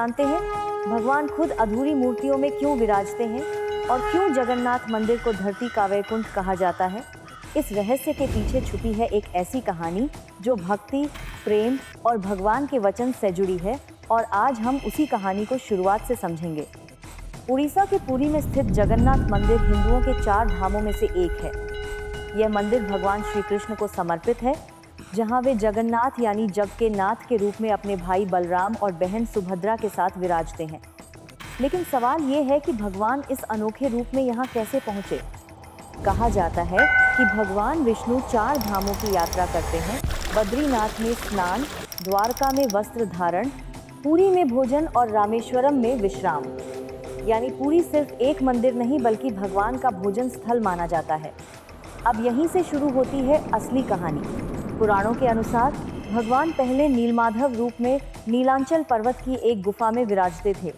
जानते हैं भगवान खुद अधूरी मूर्तियों में क्यों विराजते हैं और क्यों जगन्नाथ मंदिर को धरती का वैकुंठ कहा जाता है। इस रहस्य के पीछे छुपी है एक ऐसी कहानी जो भक्ति, प्रेम और भगवान के वचन से जुड़ी है और आज हम उसी कहानी को शुरुआत से समझेंगे। उड़ीसा के पुरी में स्थित जगन्नाथ मंदिर हिंदुओं के 4 धामों में से एक है। यह मंदिर भगवान श्री कृष्ण को समर्पित है, जहां वे जगन्नाथ यानी जग के नाथ के रूप में अपने भाई बलराम और बहन सुभद्रा के साथ विराजते हैं। लेकिन सवाल ये है कि भगवान इस अनोखे रूप में यहाँ कैसे पहुँचे। कहा जाता है कि भगवान विष्णु 4 धामों की यात्रा करते हैं। बद्रीनाथ में स्नान, द्वारका में वस्त्र धारण, पुरी में भोजन और रामेश्वरम में विश्राम। यानी पुरी सिर्फ एक मंदिर नहीं बल्कि भगवान का भोजन स्थल माना जाता है। अब यहीं से शुरू होती है असली कहानी। पुराणों के अनुसार भगवान पहले नीलमाधव रूप में नीलांचल पर्वत की एक गुफा में विराजते थे।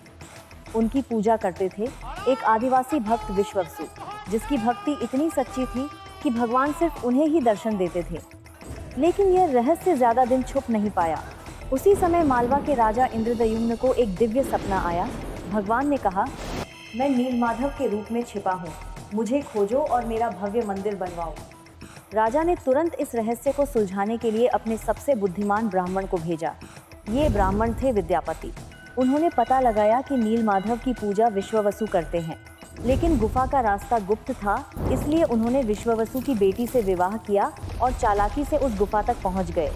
उनकी पूजा करते थे एक आदिवासी भक्त विश्ववसु, जिसकी भक्ति इतनी सच्ची थी कि भगवान सिर्फ उन्हें ही दर्शन देते थे। लेकिन यह रहस्य ज़्यादा दिन छुप नहीं पाया। उसी समय मालवा के राजा इंद्रद्युम्न को एक दिव्य सपना आया। भगवान ने कहा, मैं नीलमाधव के रूप में छिपा हूँ, मुझे खोजो और मेरा भव्य मंदिर बनवाओ। राजा ने तुरंत इस रहस्य को सुलझाने के लिए अपने सबसे बुद्धिमान ब्राह्मण को भेजा। ये ब्राह्मण थे विद्यापति। उन्होंने पता लगाया कि नीलमाधव की पूजा विश्ववसु करते हैं, लेकिन गुफा का रास्ता गुप्त था, इसलिए उन्होंने विश्ववसु की बेटी से विवाह किया और चालाकी से उस गुफा तक पहुंच गए।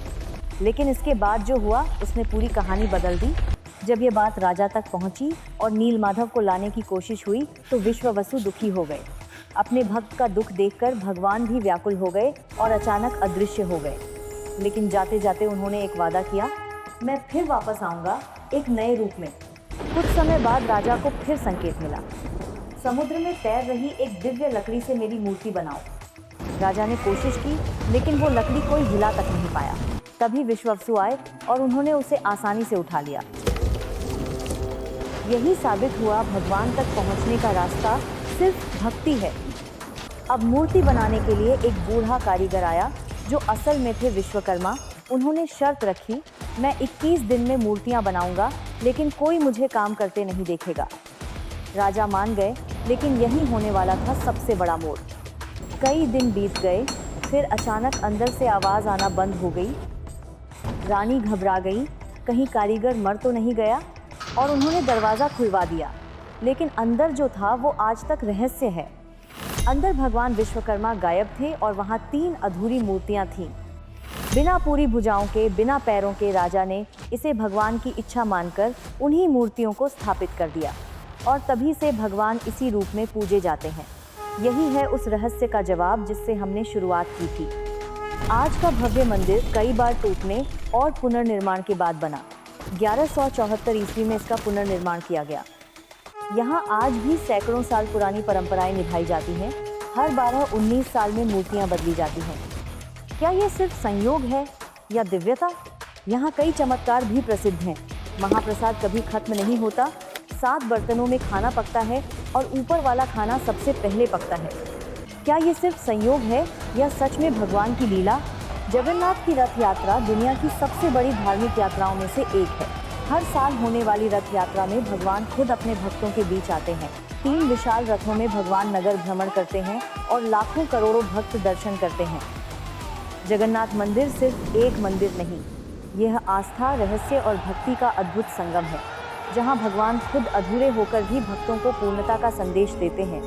लेकिन इसके बाद जो हुआ उसने पूरी कहानी बदल दी। जब ये बात राजा तक पहुंची और नीलमाधव को लाने की कोशिश हुई तो विश्ववसु दुखी हो गए। अपने भक्त का दुख देखकर भगवान भी व्याकुल हो गए और अचानक अदृश्य हो गए। लेकिन जाते जाते उन्होंने एक वादा किया, मैं फिर वापस आऊँगा एक नए रूप में। कुछ समय बाद राजा को फिर संकेत मिला, समुद्र में तैर रही एक दिव्य लकड़ी से मेरी मूर्ति बनाओ। राजा ने कोशिश की, लेकिन वो लकड़ी कोई हिला तक नहीं पाया। तभी विश्ववसु आए और उन्होंने उसे आसानी से उठा लिया। यही साबित हुआ भगवान तक पहुंचने का रास्ता सिर्फ भक्ति है। अब मूर्ति बनाने के लिए एक बूढ़ा कारीगर आया जो असल में थे विश्वकर्मा। उन्होंने शर्त रखी, मैं 21 दिन में मूर्तियां बनाऊंगा, लेकिन कोई मुझे काम करते नहीं देखेगा। राजा मान गए, लेकिन यही होने वाला था सबसे बड़ा मोड़। कई दिन बीत गए, फिर अचानक अंदर से आवाज़ आना बंद हो गई। रानी घबरा गई, कहीं कारीगर मर तो नहीं गया, और उन्होंने दरवाज़ा खुलवा दिया। लेकिन अंदर जो था वो आज तक रहस्य है। अंदर भगवान विश्वकर्मा गायब थे और वहाँ 3 अधूरी मूर्तियाँ थीं। बिना पूरी भुजाओं के, बिना पैरों के राजा ने इसे भगवान की इच्छा मानकर उन्हीं मूर्तियों को स्थापित कर दिया और तभी से भगवान इसी रूप में पूजे जाते हैं। यही है उस रहस्य का जवाब जिससे हमने शुरुआत की थी। आज का भव्य मंदिर कई बार टूटने और पुनर्निर्माण के बाद बना। 1174 ईस्वी में इसका पुनर्निर्माण किया गया। यहाँ आज भी सैकड़ों साल पुरानी परंपराएं निभाई जाती हैं। हर 12-19 साल में मूर्तियाँ बदली जाती हैं। क्या ये सिर्फ संयोग है या दिव्यता? यहाँ कई चमत्कार भी प्रसिद्ध हैं। महाप्रसाद कभी खत्म नहीं होता। 7 बर्तनों में खाना पकता है और ऊपर वाला खाना सबसे पहले पकता है। क्या ये सिर्फ संयोग है या सच में भगवान की लीला? जगन्नाथ की रथ यात्रा दुनिया की सबसे बड़ी धार्मिक यात्राओं में से एक है। हर साल होने वाली रथ यात्रा में भगवान खुद अपने भक्तों के बीच आते हैं। 3 विशाल रथों में भगवान नगर भ्रमण करते हैं और लाखों करोड़ों भक्त दर्शन करते हैं। जगन्नाथ मंदिर सिर्फ एक मंदिर नहीं, यह आस्था, रहस्य और भक्ति का अद्भुत संगम है, जहां भगवान खुद अधूरे होकर भी भक्तों को पूर्णता का संदेश देते हैं।